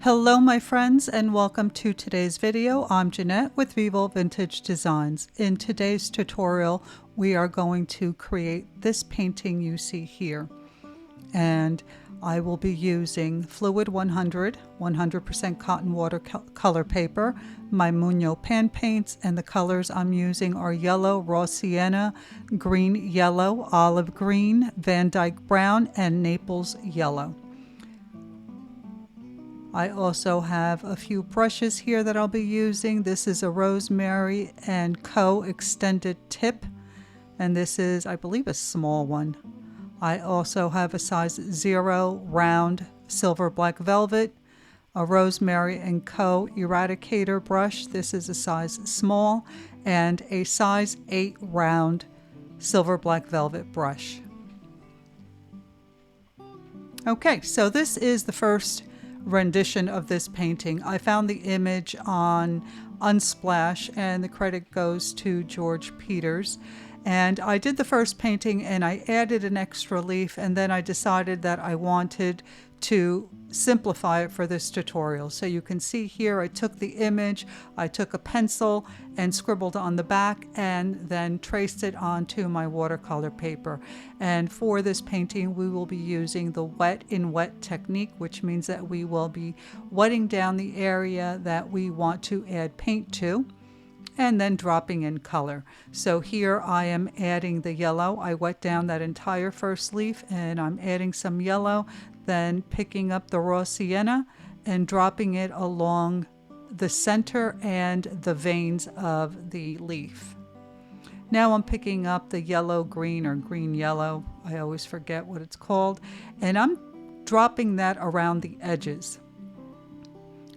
Hello my friends and welcome to today's video. I'm Jeanette with Vivo Vintage Designs. In today's tutorial we are going to create this painting you see here, and I will be using Fluid 100% cotton watercolor paper, my Muñoz pan paints, and the colors I'm using are yellow, raw sienna, green yellow, olive green, Van Dyke brown, and Naples yellow. I also have a few brushes here that I'll be using. This is a Rosemary & Co. extended tip, and this is, I believe, a small one. I also have a size 0 round silver black velvet, a Rosemary & Co. eradicator brush. This is a size small, and a size 8 round silver black velvet brush. Okay, so this is the first rendition of this painting. I found the image on Unsplash, and the credit goes to George Peters. And I did the first painting and I added an extra leaf, and then I decided that I wanted to simplify it for this tutorial. So you can see here I took the image, I took a pencil and scribbled on the back and then traced it onto my watercolor paper. And for this painting we will be using the wet in wet technique, which means that we will be wetting down the area that we want to add paint to and then dropping in color. So here I am adding the yellow. I wet down that entire first leaf and I'm adding some yellow, then picking up the raw sienna and dropping it along the center and the veins of the leaf. Now I'm picking up the yellow green or green yellow, I always forget what it's called, and I'm dropping that around the edges.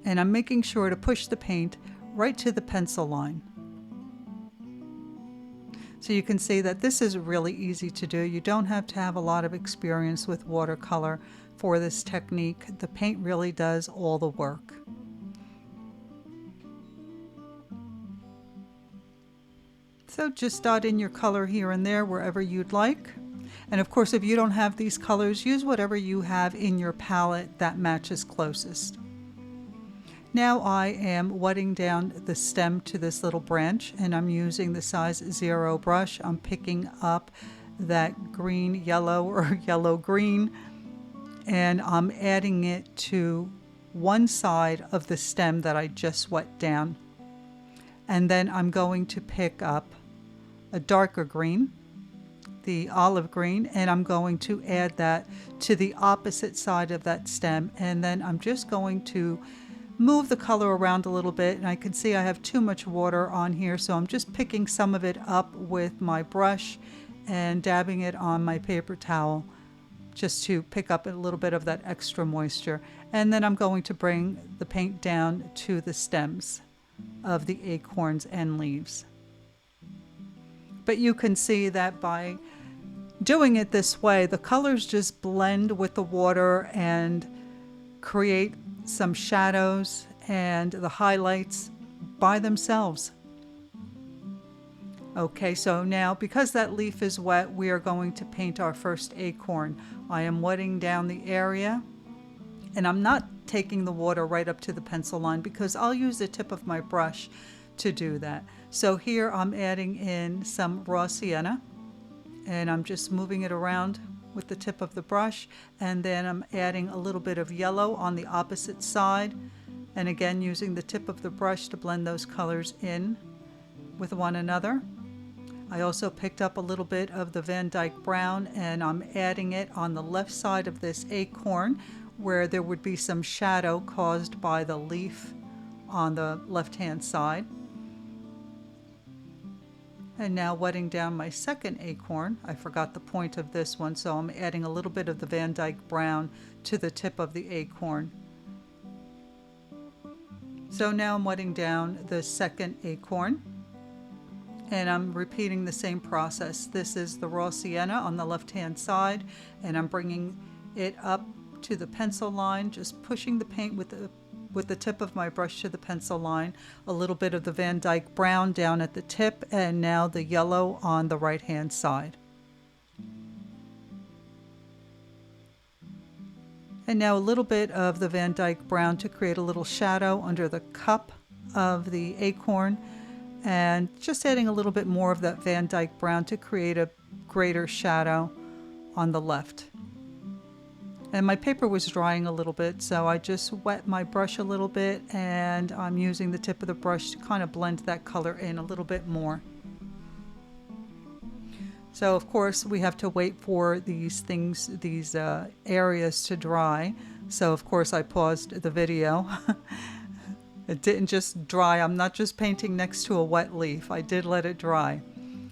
And I'm making sure to push the paint right to the pencil line. So you can see that this is really easy to do. You don't have to have a lot of experience with watercolor for this technique. The paint really does all the work. So just dot in your color here and there wherever you'd like. And of course, if you don't have these colors, use whatever you have in your palette that matches closest. Now I am wetting down the stem to this little branch, and I'm using the size 0 brush. I'm picking up that green yellow or yellow green, and I'm adding it to one side of the stem that I just wet down. And then I'm going to pick up a darker green, the olive green, and I'm going to add that to the opposite side of that stem. And then I'm just going to move the color around a little bit, and I can see I have too much water on here, so I'm just picking some of it up with my brush and dabbing it on my paper towel just to pick up a little bit of that extra moisture. And then I'm going to bring the paint down to the stems of the acorns and leaves. But you can see that by doing it this way, the colors just blend with the water and create some shadows and the highlights by themselves. Okay, so now because that leaf is wet, we are going to paint our first acorn. I am wetting down the area, and I'm not taking the water right up to the pencil line because I'll use the tip of my brush to do that. So here I'm adding in some raw sienna, and I'm just moving it around with the tip of the brush, and then I'm adding a little bit of yellow on the opposite side, and again using the tip of the brush to blend those colors in with one another. I also picked up a little bit of the Van Dyke brown, and I'm adding it on the left side of this acorn where there would be some shadow caused by the leaf on the left hand side. And now wetting down my second acorn. I forgot the point of this one, so I'm adding a little bit of the Van Dyke brown to the tip of the acorn. So now I'm wetting down the second acorn, and I'm repeating the same process. This is the raw sienna on the left hand side, and I'm bringing it up to the pencil line, just pushing the paint with the tip of my brush to the pencil line, a little bit of the Van Dyke brown down at the tip, and now the yellow on the right hand side. And now a little bit of the Van Dyke brown to create a little shadow under the cup of the acorn, and just adding a little bit more of that Van Dyke brown to create a greater shadow on the left. And my paper was drying a little bit, so I just wet my brush a little bit, and I'm using the tip of the brush to kind of blend that color in a little bit more. So of course we have to wait for these areas to dry. So of course I paused the video. It didn't just dry. I'm not just painting next to a wet leaf. I did let it dry.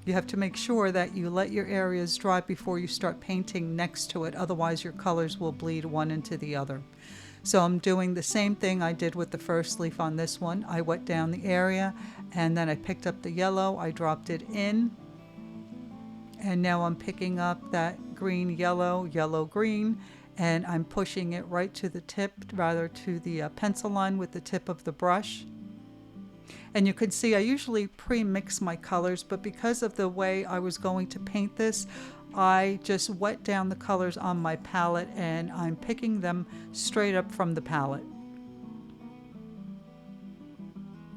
You have to make sure that you let your areas dry before you start painting next to it. Otherwise your colors will bleed one into the other. So I'm doing the same thing I did with the first leaf on this one. I wet down the area, and then I picked up the yellow. I dropped it in. And now I'm picking up that green, yellow, yellow, green, and I'm pushing it right to the tip, rather to the pencil line with the tip of the brush. And you can see I usually pre-mix my colors, but because of the way I was going to paint this, I just wet down the colors on my palette, and I'm picking them straight up from the palette.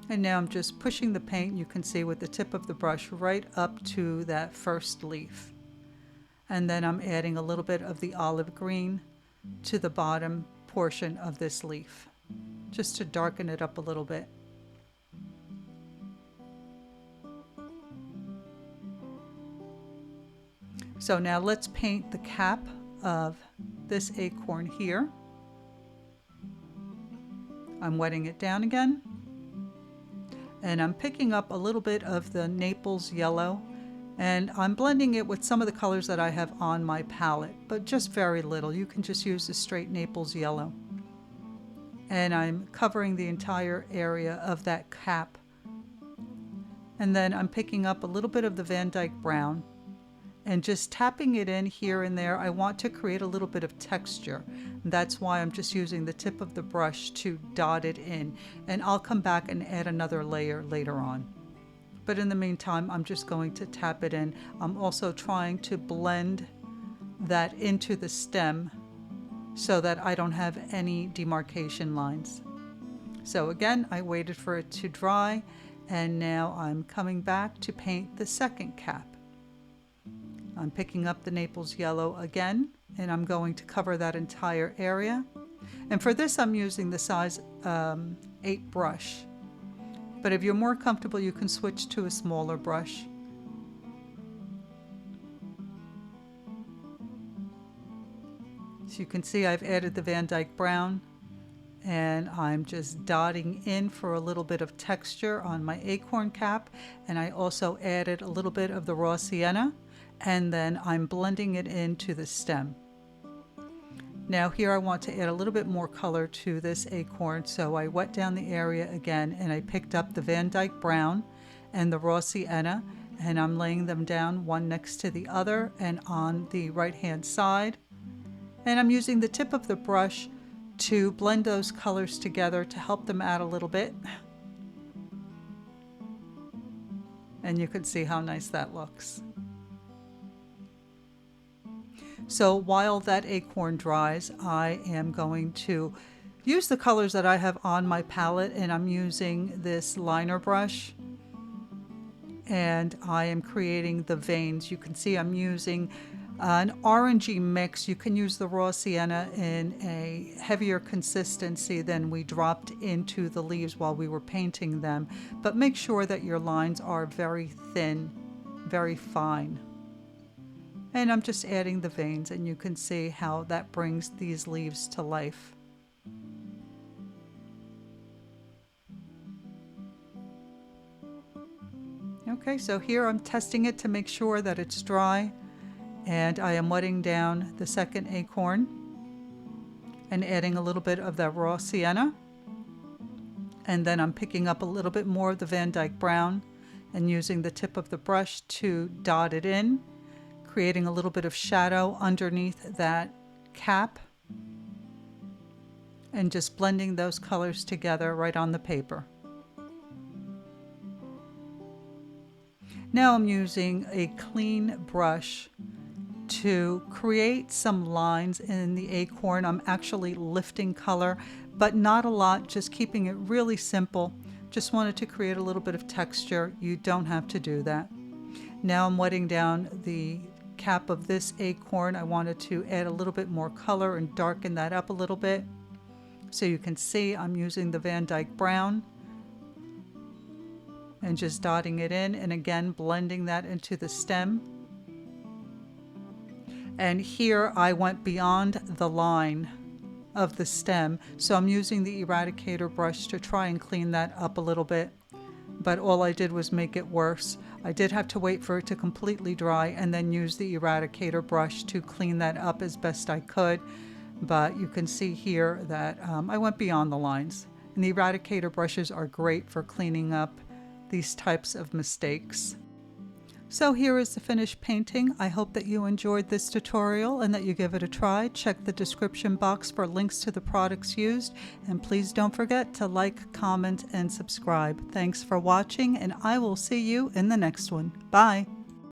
And now I'm just pushing the paint, you can see with the tip of the brush, right up to that first leaf. And then I'm adding a little bit of the olive green to the bottom portion of this leaf, just to darken it up a little bit. So now let's paint the cap of this acorn here. I'm wetting it down again. And I'm picking up a little bit of the Naples yellow, and I'm blending it with some of the colors that I have on my palette, but just very little. You can just use the straight Naples yellow. And I'm covering the entire area of that cap. And then I'm picking up a little bit of the Van Dyke brown and just tapping it in here and there. I want to create a little bit of texture. That's why I'm just using the tip of the brush to dot it in, and I'll come back and add another layer later on. But in the meantime, I'm just going to tap it in. I'm also trying to blend that into the stem so that I don't have any demarcation lines. So again, I waited for it to dry, and now I'm coming back to paint the second cap. I'm picking up the Naples yellow again, and I'm going to cover that entire area. And for this, I'm using the size 8 brush. But if you're more comfortable, you can switch to a smaller brush. So you can see I've added the Van Dyke brown, and I'm just dotting in for a little bit of texture on my acorn cap. And I also added a little bit of the raw sienna, and then I'm blending it into the stem. Now here I want to add a little bit more color to this acorn, so I wet down the area again, and I picked up the Van Dyke brown and the raw sienna, and I'm laying them down one next to the other and on the right hand side. And I'm using the tip of the brush to blend those colors together to help them out a little bit. And you can see how nice that looks. So while that acorn dries, I am going to use the colors that I have on my palette, and I'm using this liner brush, and I am creating the veins. You can see I'm using an orangey mix. You can use the raw sienna in a heavier consistency than we dropped into the leaves while we were painting them, but make sure that your lines are very thin, very fine. And I'm just adding the veins, and you can see how that brings these leaves to life. Okay, so here I'm testing it to make sure that it's dry, and I am wetting down the second acorn and adding a little bit of that raw sienna. And then I'm picking up a little bit more of the Van Dyke brown and using the tip of the brush to dot it in, creating a little bit of shadow underneath that cap, and just blending those colors together right on the paper. Now I'm using a clean brush to create some lines in the acorn. I'm actually lifting color, but not a lot, just keeping it really simple. Just wanted to create a little bit of texture. You don't have to do that. Now I'm wetting down the cap of this acorn. I wanted to add a little bit more color and darken that up a little bit. So you can see I'm using the Van Dyke Brown and just dotting it in, and again blending that into the stem. And here I went beyond the line of the stem, so I'm using the eradicator brush to try and clean that up a little bit, but all I did was make it worse. I did have to wait for it to completely dry and then use the eradicator brush to clean that up as best I could, but you can see here that I went beyond the lines, and the eradicator brushes are great for cleaning up these types of mistakes. So here is the finished painting. I hope that you enjoyed this tutorial and that you give it a try. Check the description box for links to the products used, and please don't forget to like, comment, and subscribe. Thanks for watching, and I will see you in the next one. Bye!